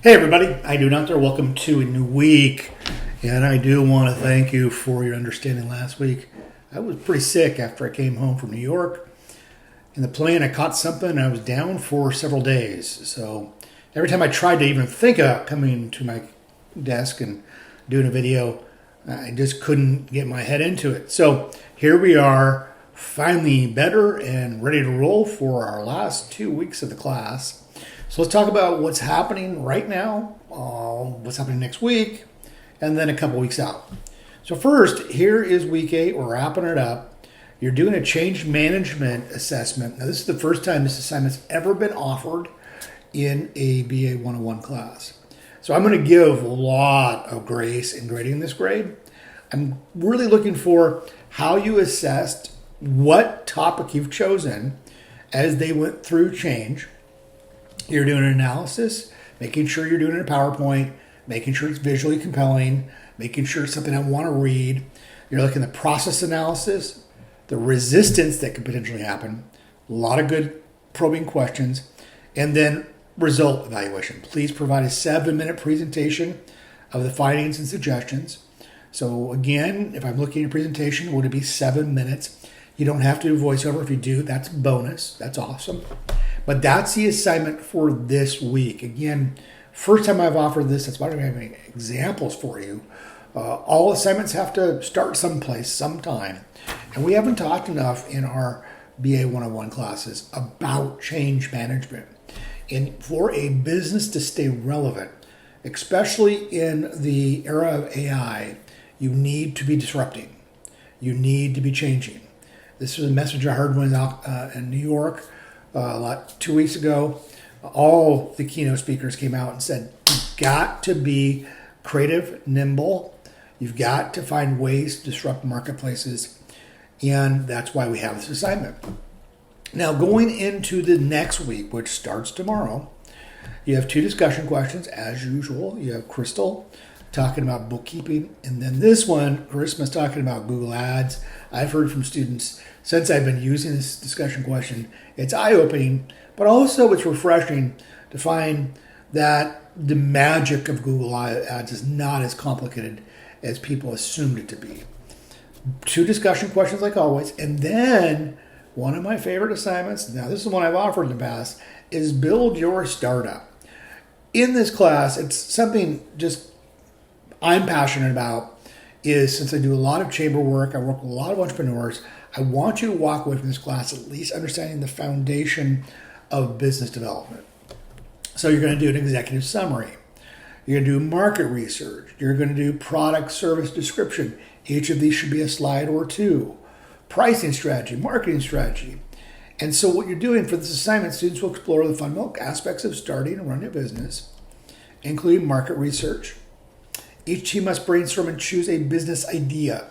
Hey everybody, how you doing out there? Welcome to a new week. And I do want to thank you for your understanding last week. I was pretty sick after I came home from New York. In the plane, I caught something and I was down for several days. So every time I tried to even think about coming to my desk and doing a video, I just couldn't get my head into it. So here we are, finally better and ready to roll for our last 2 weeks of the class. So let's talk about what's happening right now, what's happening next week, and then a couple weeks out. So first, here is week 8. We're wrapping it up. You're doing a change management assessment. Now, this is the first time this assignment's ever been offered in a BA 101 class. So I'm going to give a lot of grace in grading this grade. I'm really looking for how you assessed what topic you've chosen as they went through change. You're doing an analysis, making sure you're doing it in a PowerPoint, making sure it's visually compelling, making sure it's something I want to read. You're looking at the process analysis, the resistance that could potentially happen, a lot of good probing questions, and then result evaluation. Please provide a 7-minute presentation of the findings and suggestions. So again, if I'm looking at a presentation, would it be 7 minutes? You don't have to do voiceover. If you do, that's a bonus. That's awesome. But that's the assignment for this week. Again, first time I've offered this, that's why I don't have any examples for you. All assignments have to start someplace, sometime. And we haven't talked enough in our BA 101 classes about change management. And for a business to stay relevant, especially in the era of AI, you need to be disrupting. You need to be changing. This was a message I heard when I was out in New York 2 weeks ago. All the keynote speakers came out and said, you've got to be creative, nimble. You've got to find ways to disrupt marketplaces. And that's why we have this assignment. Now, going into the next week, which starts tomorrow, you have 2 discussion questions as usual. You have Crystal talking about bookkeeping. And then this one, Christmas talking about Google Ads. I've heard from students since I've been using this discussion question, it's eye-opening, but also it's refreshing to find that the magic of Google Ads is not as complicated as people assumed it to be. 2 discussion questions like always, and then one of my favorite assignments, now this is one I've offered in the past, is build your startup. In this class, it's something just I'm passionate about, is since I do a lot of chamber work, I work with a lot of entrepreneurs, I want you to walk away from this class at least understanding the foundation of business development. So you're going to do an executive summary. You're going to do market research. You're going to do product service description. Each of these should be a slide or 2. Pricing strategy, marketing strategy. And so what you're doing for this assignment, students will explore the fundamental aspects of starting and running a business, including market research. Each team must brainstorm and choose a business idea.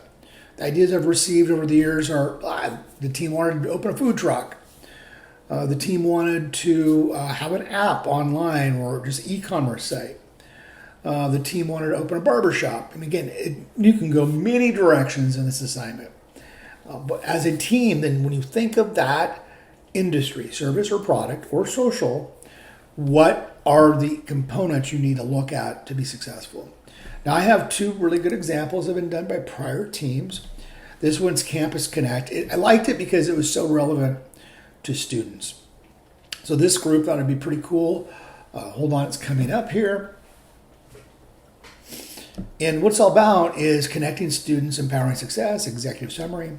The ideas I've received over the years are the team wanted to open a food truck. The team wanted to have an app online or just e-commerce site. The team wanted to open a barbershop. And again, you can go many directions in this assignment. But as a team, then when you think of that industry, service or product or social, what are the components you need to look at to be successful? Now, I have 2 really good examples that have been done by prior teams. This one's Campus Connect. I liked it because it was so relevant to students. So this group thought it'd be pretty cool. Hold on, it's coming up here. And what it's all about is connecting students, empowering success, executive summary.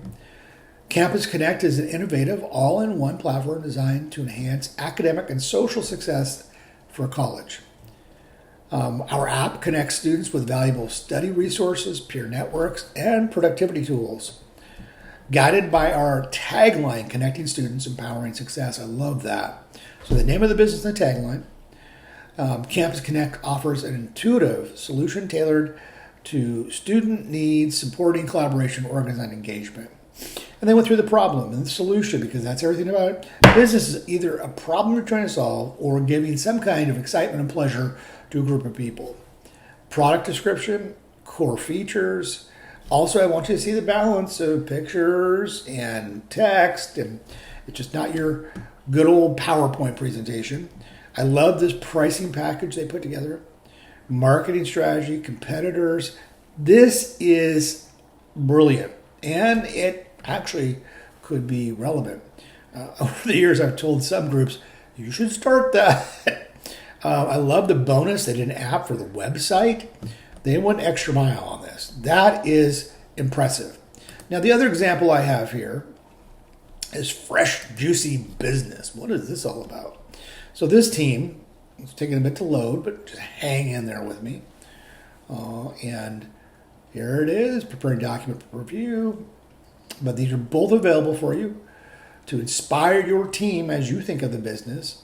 Campus Connect is an innovative, all-in-one platform designed to enhance academic and social success for college. Our app connects students with valuable study resources, peer networks, and productivity tools. Guided by our tagline, Connecting Students, Empowering Success. I love that. So the name of the business and the tagline. Campus Connect offers an intuitive solution tailored to student needs, supporting collaboration, organizing engagement. And they went through the problem and the solution, because that's everything about business is either a problem you're trying to solve or giving some kind of excitement and pleasure to a group of people. Product description, core features. Also, I want you to see the balance of pictures and text, and it's just not your good old PowerPoint presentation. I love this pricing package they put together. Marketing strategy, competitors. This is brilliant. And it actually could be relevant. Over the years, I've told some groups, you should start that. I love the bonus. They did an app for the website. They went extra mile on this. That is impressive. Now, the other example I have here is Fresh Juicy Business. What is this all about? So this team, it's taking a bit to load, but just hang in there with me. And here it is, preparing document for review. But these are both available for you to inspire your team as you think of the business.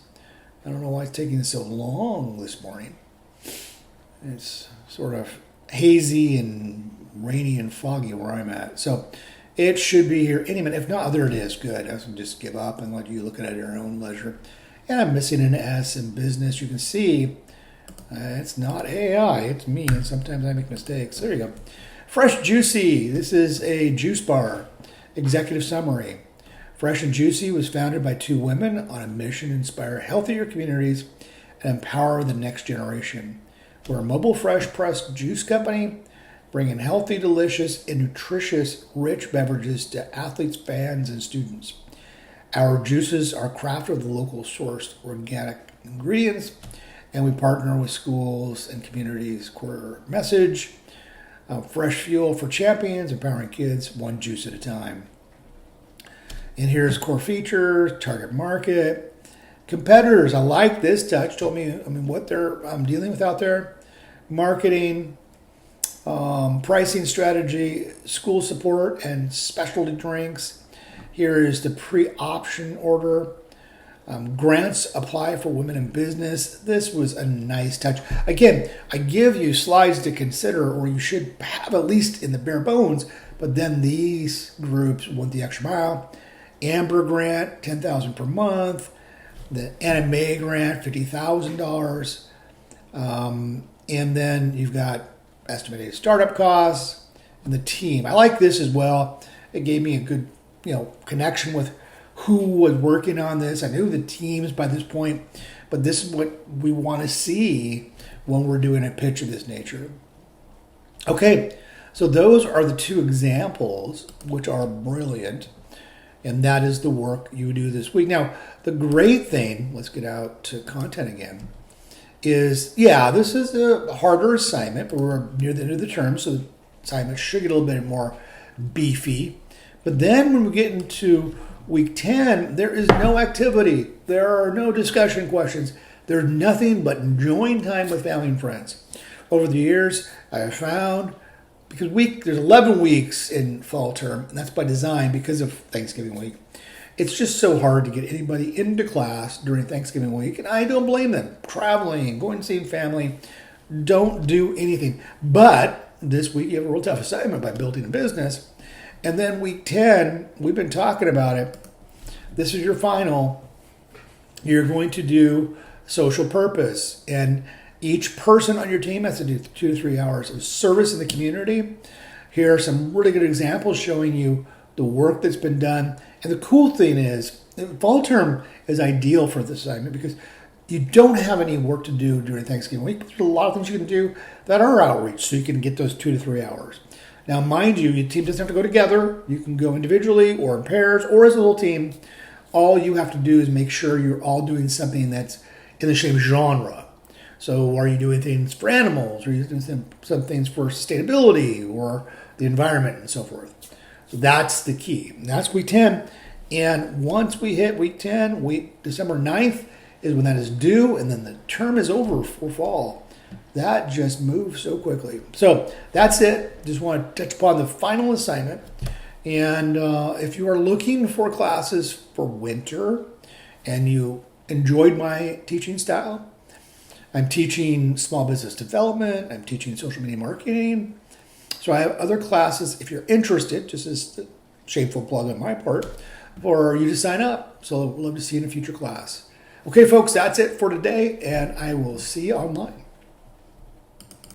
I don't know why it's taking so long this morning. It's sort of hazy and rainy and foggy where I'm at. So it should be here any minute. If not, there it is. Good. I can just give up and let you look at it at your own leisure. And I'm missing an S in business. You can see it's not AI. It's me. And sometimes I make mistakes. There you go. Fresh Juicy. This is a juice bar. Executive summary. Fresh and Juicy was founded by two women on a mission to inspire healthier communities and empower the next generation. We're a mobile fresh pressed juice company bringing healthy, delicious, and nutritious rich beverages to athletes, fans, and students. Our juices are crafted with local sourced organic ingredients, and we partner with schools and communities. Core message, fresh fuel for champions, empowering kids one juice at a time. And here's core features, target market, competitors. I like this touch. Told me, what they're dealing with out there. Marketing, pricing strategy, school support, and specialty drinks. Here is the pre-option order. Grants apply for women in business. This was a nice touch. Again, I give you slides to consider, or you should have at least in the bare bones, but then these groups went the extra mile. Amber grant, $10,000 per month. The NMA grant, $50,000. And then you've got estimated startup costs and the team. I like this as well. It gave me a good, connection with who was working on this. I knew the teams by this point, but this is what we want to see when we're doing a pitch of this nature. Okay, so those are the two examples, which are brilliant. And that is the work you do this week. Now, the great thing, let's get out to content again, is, this is a harder assignment, but we're near the end of the term, so the assignment should get a little bit more beefy. But then when we get into week 10, there is no activity. There are no discussion questions. There's nothing but enjoying time with family and friends. Over the years, I have found, because there's 11 weeks in fall term, and that's by design because of Thanksgiving week. It's just so hard to get anybody into class during Thanksgiving week, and I don't blame them. Traveling, going to see family, don't do anything. But this week you have a real tough assignment by building a business. And then week 10, we've been talking about it. This is your final. You're going to do social purpose, and each person on your team has to do 2 to 3 hours of service in the community. Here are some really good examples showing you the work that's been done. And the cool thing is, fall term is ideal for this assignment because you don't have any work to do during Thanksgiving week. There's a lot of things you can do that are outreach, so you can get those 2 to 3 hours. Now, mind you, your team doesn't have to go together. You can go individually or in pairs or as a little team. All you have to do is make sure you're all doing something that's in the same genre. So are you doing things for animals? Are you doing some things for sustainability or the environment and so forth? So that's the key. And that's week 10. And once we hit week 10, December 9th is when that is due. And then the term is over for fall. That just moves so quickly. So that's it. Just want to touch upon the final assignment. And if you are looking for classes for winter and you enjoyed my teaching style, I'm teaching small business development. I'm teaching social media marketing. So I have other classes if you're interested, just as a shameful plug on my part, for you to sign up. So I'd love to see you in a future class. Okay, folks, that's it for today, and I will see you online.